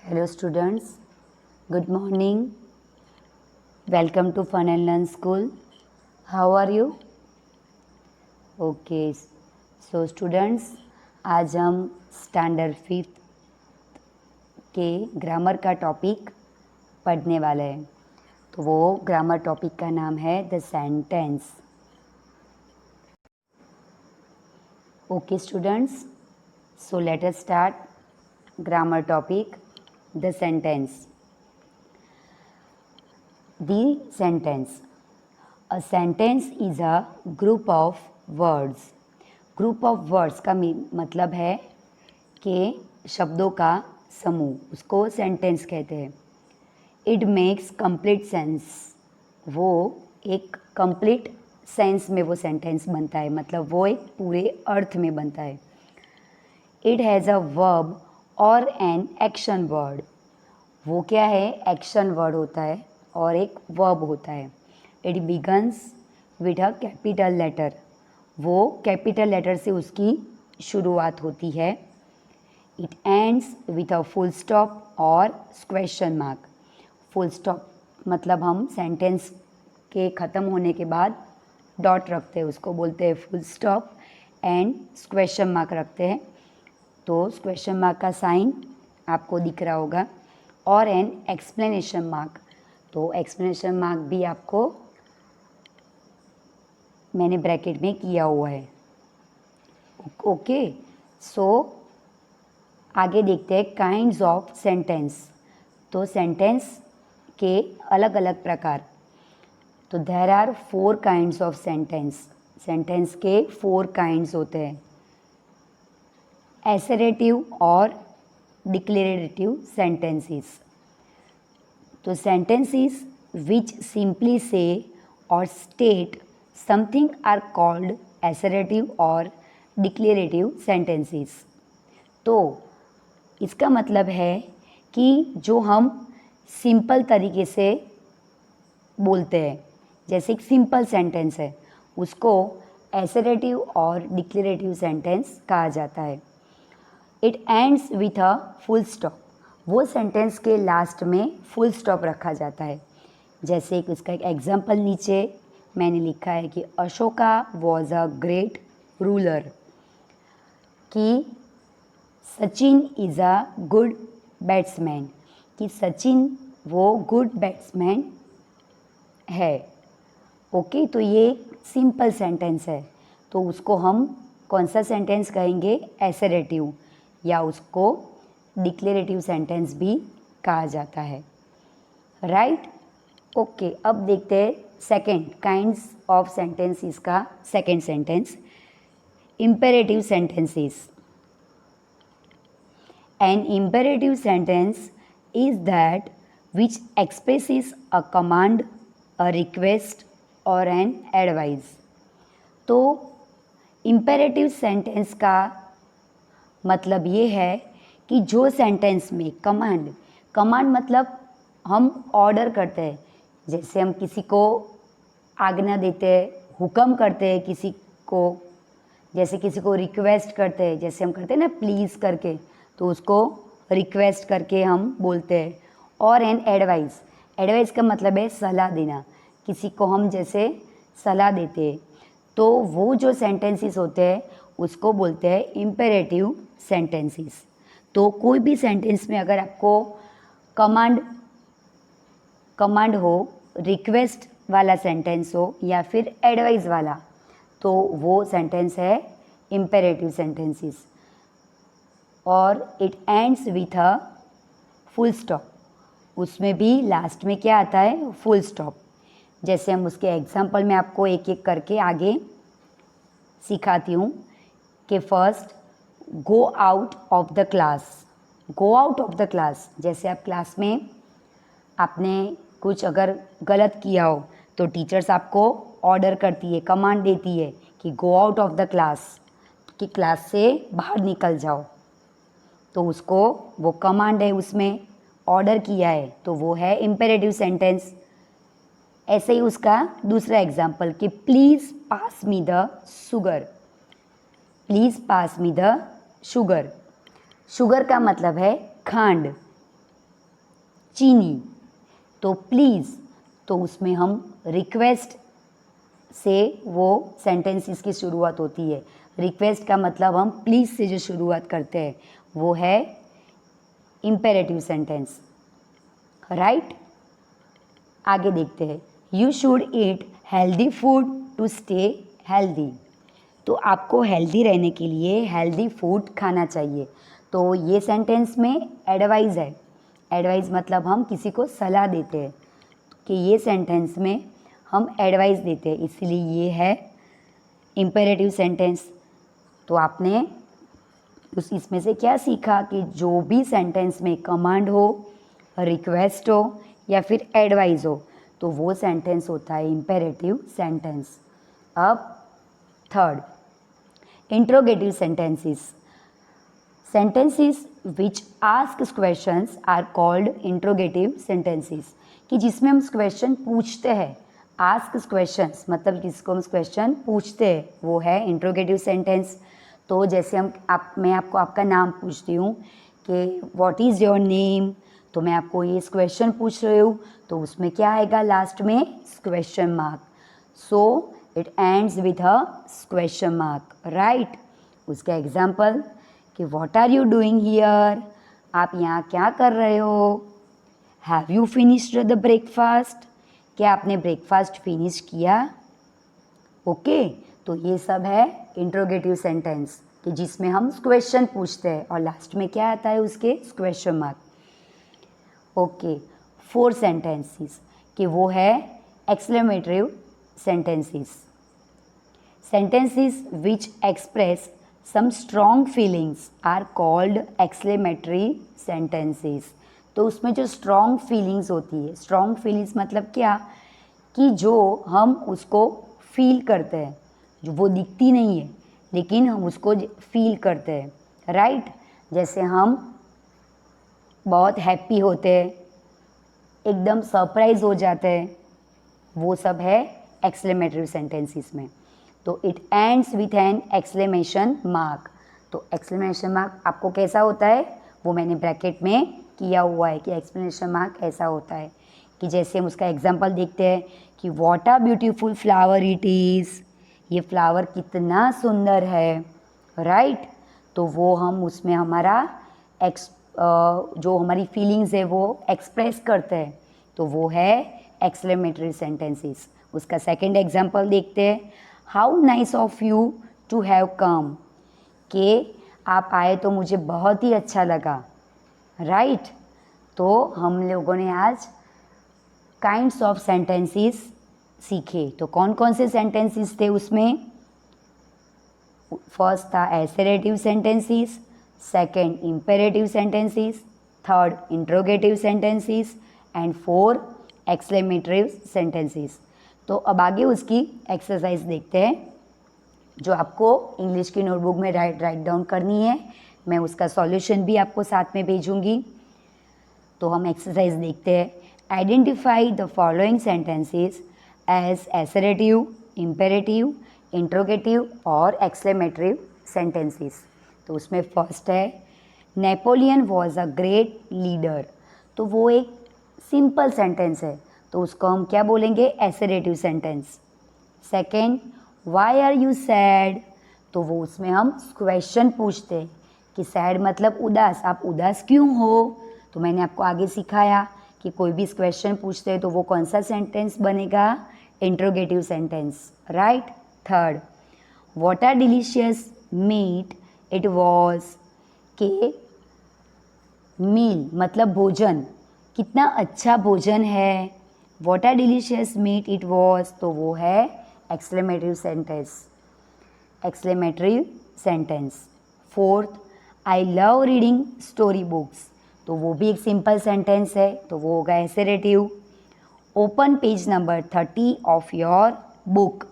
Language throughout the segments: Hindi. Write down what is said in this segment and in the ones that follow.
Hello students, good morning. Welcome to Fun and Learn School. How are you? Okay, so students, आज हम स्टैंडर्ड 5th के ग्रामर का टॉपिक पढ़ने वाले हैं। तो वो ग्रामर टॉपिक का नाम है the sentence. Okay students, so let us start grammar topic the sentence. The sentence. A sentence is a group of words. Group of words का मतलब है कि शब्दों का समूह, उसको सेंटेंस कहते हैं। It makes complete sense. वो एक complete सेंस में वो सेंटेंस बनता है, मतलब वो एक पूरे अर्थ में बनता है। It has a verb or an action word. वो क्या है? एक्शन वर्ड होता है और एक वर्ब होता है। It begins with a capital letter. वो कैपिटल लेटर से उसकी शुरुआत होती है। It ends with a full stop और क्वेश्चन मार्क। फुल स्टॉप मतलब हम सेंटेंस के ख़त्म होने के बाद डॉट रखते हैं, उसको बोलते हैं full stop. And question mark रखते हैं, तो क्वेश्चन मार्क का साइन आपको दिख रहा होगा। और एन एक्सप्लेनेशन मार्क, तो एक्सप्लेनेशन मार्क भी आपको मैंने ब्रैकेट में किया हुआ है। ओके, सो आगे देखते हैं काइंड्स ऑफ सेंटेंस। तो सेंटेंस के अलग अलग प्रकार। तो there are 4 kinds of sentence. Sentence के 4 काइंड्स होते हैं। एसरेटिव और डिक्लेरेटिव सेंटेंसेस। तो sentences which simply say or state something are called assertive or declarative sentences. तो इसका मतलब है कि जो हम सिंपल तरीके से बोलते हैं, जैसे एक सिंपल सेंटेंस है, उसको एसरेटिव और डिक्लेरेटिव सेंटेंस कहा जाता है। It ends with a full stop. वो सेंटेंस के लास्ट में फुल स्टॉप रखा जाता है। जैसे कि उसका एक एग्जाम्पल नीचे मैंने लिखा है कि Ashoka was a great ruler, कि Sachin is a good batsman, कि सचिन वो गुड बैट्समैन है। ओके, तो ये सिंपल सेंटेंस है, तो उसको हम कौन सा सेंटेंस कहेंगे? एसरेटिव, या उसको डिक्लेरेटिव सेंटेंस भी कहा जाता है। राइट? ओके, अब देखते हैं सेकेंड काइंड्स ऑफ सेंटेंसेस का second sentence, imperative sentences. An imperative sentence is that which expresses a command, a request और एन एडवाइस। तो इम्पेरेटिव सेंटेंस का मतलब ये है कि जो सेंटेंस में कमांड मतलब हम ऑर्डर करते हैं, जैसे हम किसी को आज्ञा देते हैं, हुक्म करते हैं किसी को, जैसे किसी को रिक्वेस्ट करते हैं, जैसे हम करते हैं ना प्लीज़ करके, तो उसको रिक्वेस्ट करके हम बोलते हैं। और एन एडवाइस का मतलब है सलाह देना। किसी को हम जैसे सलाह देते हैं, तो वो जो सेंटेंसेस होते हैं उसको बोलते हैं इम्पेरेटिव सेंटेंसेस। तो कोई भी सेंटेंस में अगर आपको कमांड हो, रिक्वेस्ट वाला सेंटेंस हो या फिर एडवाइस वाला, तो वो सेंटेंस है इम्पेरेटिव सेंटेंसेस। और it ends with a full stop, उसमें भी लास्ट में क्या आता है? Full stop. जैसे हम उसके एग्जाम्पल में आपको एक एक करके आगे सिखाती हूँ कि first, go out of the class. Go out of the class, जैसे आप क्लास में आपने कुछ अगर गलत किया हो तो टीचर्स आपको ऑर्डर करती है, कमांड देती है कि go out of the class, कि क्लास से बाहर निकल जाओ। तो उसको वो कमांड है, उसमें ऑर्डर किया है, तो वो है इम्पेरेटिव सेंटेंस। ऐसे ही उसका दूसरा एग्जाम्पल कि please pass me the sugar. Please pass me the sugar. Sugar का मतलब है खांड। चीनी। तो प्लीज़, तो उसमें हम रिक्वेस्ट से वो सेंटेंसेस की शुरुआत होती है। रिक्वेस्ट का मतलब हम प्लीज़ से जो शुरुआत करते हैं वो है इम्पेरेटिव सेंटेंस, राइट। आगे देखते हैं। You should eat healthy food to stay healthy. तो आपको हेल्दी रहने के लिए हेल्दी फूड खाना चाहिए। तो ये सेंटेंस में एडवाइस है। एडवाइस मतलब हम किसी को सलाह देते हैं, कि ये सेंटेंस में हम एडवाइस देते हैं, इसलिए ये है इम्पेरेटिव सेंटेंस। तो आपने इसमें से क्या सीखा कि जो भी सेंटेंस में कमांड हो, रिक्वेस्ट हो या फिर एडवाइस हो, तो वो सेंटेंस होता है इम्पेरेटिव सेंटेंस। अब third, interrogative sentences. Sentences which ask questions are called interrogative sentences, कि जिसमें हम क्वेश्चन पूछते हैं। आस्क क्वेश्चंस मतलब जिसको हम क्वेश्चन पूछते हैं वो है इंट्रोगेटिव सेंटेंस। तो जैसे मैं आपको आपका नाम पूछती हूँ कि व्हाट इज़ योर नेम, तो मैं आपको ये क्वेश्चन पूछ रही हूँ, तो उसमें क्या आएगा लास्ट में, question mark. So it ends with a question mark, right. उसका एग्जाम्पल कि what are you doing here, आप यहाँ क्या कर रहे हो। Have you finished the breakfast, क्या आपने ब्रेकफास्ट फिनिश किया। ओके, तो ये सब है इंट्रोगेटिव सेंटेंस, कि जिसमें हम क्वेश्चन पूछते हैं और लास्ट में क्या आता है उसके, question mark. Okay, four sentences, कि वो है exclamatory sentences. Sentences which express some strong feelings are called exclamatory sentences। तो उसमें जो strong feelings होती है, strong feelings मतलब क्या, कि जो हम उसको फील करते हैं, जो वो दिखती नहीं है लेकिन हम उसको फील करते हैं, राइट। जैसे हम बहुत हैप्पी होते हैं, एकदम सरप्राइज हो जाते हैं, वो सब है एक्सक्लेमेटरी सेंटेंसेस में। तो it ends with an exclamation mark. तो एक्सक्लेमेशन मार्क आपको कैसा होता है वो मैंने ब्रैकेट में किया हुआ है, कि एक्सक्लेमेशन मार्क ऐसा होता है, कि जैसे हम उसका एग्जांपल देखते हैं कि what a beautiful flower it is, ये फ्लावर कितना सुंदर है, राइट। तो वो हम उसमें हमारा जो हमारी फीलिंग्स है वो एक्सप्रेस करते हैं, तो वो है एक्सक्लेमेटरी सेंटेंसेस। उसका सेकंड एग्जांपल देखते हैं। How nice of you to have come, कि आप आए तो मुझे बहुत ही अच्छा लगा, राइट। तो हम लोगों ने आज काइंड्स ऑफ सेंटेंसेस सीखे। तो कौन कौन से सेंटेंसेस थे उसमें, फर्स्ट था assertive sentences, second imperative sentences, third interrogative sentences and four exclamatory sentences. तो अब आगे उसकी एक्सरसाइज देखते हैं, जो आपको इंग्लिश की नोटबुक में राइट डाउन करनी है। मैं उसका सॉल्यूशन भी आपको साथ में भेजूंगी। तो हम एक्सरसाइज देखते हैं। Identify the following sentences as assertive, imperative, interrogative और एक्सक्लेमेटरी सेंटेंसेस। तो उसमें फर्स्ट है Napoleon was a great leader. तो वो एक सिंपल सेंटेंस है, तो उसको हम क्या बोलेंगे, assertive sentence. Second, why are you sad, तो वो उसमें हम क्वेश्चन पूछते हैं कि सैड मतलब उदास, आप उदास क्यों हो। तो मैंने आपको आगे सिखाया कि कोई भी क्वेश्चन पूछते हैं तो वो कौन सा सेंटेंस बनेगा, interrogative sentence, right. Third, what are delicious meat it was, के मील मतलब भोजन, कितना अच्छा भोजन है, what are delicious meat it was, तो वो है exclamatory sentence, exclamatory sentence. Fourth, I love reading story books, तो वो भी एक सिंपल सेंटेंस है, तो वो होगा assertive. Open page number 30 of your book,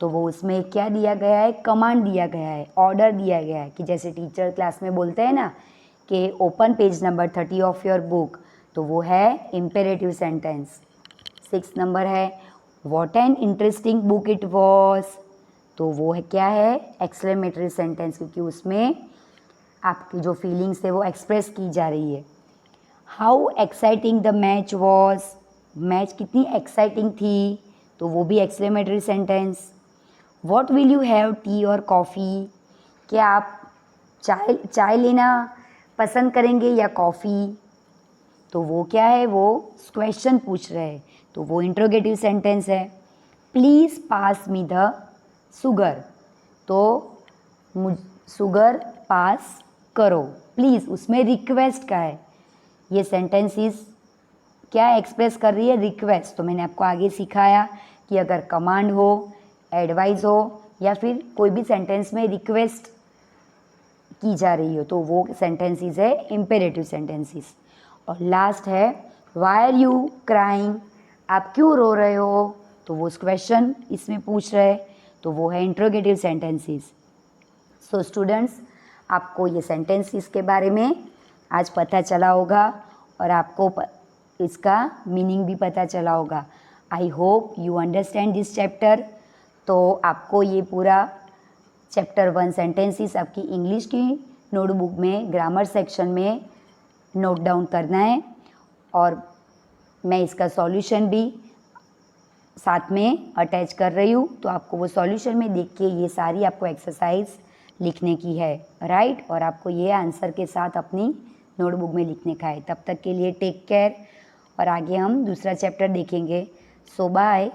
तो वो उसमें क्या दिया गया है, कमांड दिया गया है, ऑर्डर दिया गया है, कि जैसे टीचर क्लास में बोलते हैं ना कि open page number 30 of your book, तो वो है इम्पेरेटिव सेंटेंस। 6 नंबर है what an interesting book it was, तो वो है क्या है, एक्सक्लेमेटरी सेंटेंस, क्योंकि उसमें आपकी जो फीलिंग्स है वो एक्सप्रेस की जा रही है। How exciting the match was, match कितनी एक्साइटिंग थी, तो वो भी exclamatory sentence. What will you have, T और कॉफ़ी, क्या आप चाय चाय लेना पसंद करेंगे या कॉफ़ी, तो वो क्या है, वो क्वेश्चन पूछ रहे हैं, तो वो इंट्रोगेटिव सेंटेंस है। Please pass me the sugar, तो मुझ शुगर पास करो, प्लीज़ उसमें रिक्वेस्ट का है, ये सेंटेंसेस क्या एक्सप्रेस कर रही है, रिक्वेस्ट। तो मैंने आपको आगे सिखाया कि अगर कमांड हो, एडवाइस हो या फिर कोई भी सेंटेंस में रिक्वेस्ट की जा रही हो तो वो सेंटेंसेस है इम्पेरेटिव सेंटेंसेस। और लास्ट है वाई आर यू क्राइंग, आप क्यों रो रहे हो, तो वो क्वेश्चन इसमें पूछ रहे हैं, तो वो है इंट्रोगेटिव सेंटेंसेस। सो स्टूडेंट्स, आपको ये सेंटेंसेस के बारे में आज पता चला होगा और आपको इसका मीनिंग भी पता चला होगा। I hope you understand this chapter. तो आपको ये पूरा चैप्टर 1 सेंटेंसेस आपकी इंग्लिश की नोटबुक में ग्रामर सेक्शन में नोट डाउन करना है और मैं इसका सॉल्यूशन भी साथ में अटैच कर रही हूँ, तो आपको वो सॉल्यूशन में देख के ये सारी आपको एक्सरसाइज लिखने की है, राइट। और आपको ये आंसर के साथ अपनी नोटबुक में लिखने का है। तब तक के लिए टेक केयर और आगे हम दूसरा चैप्टर देखेंगे। सो बाय।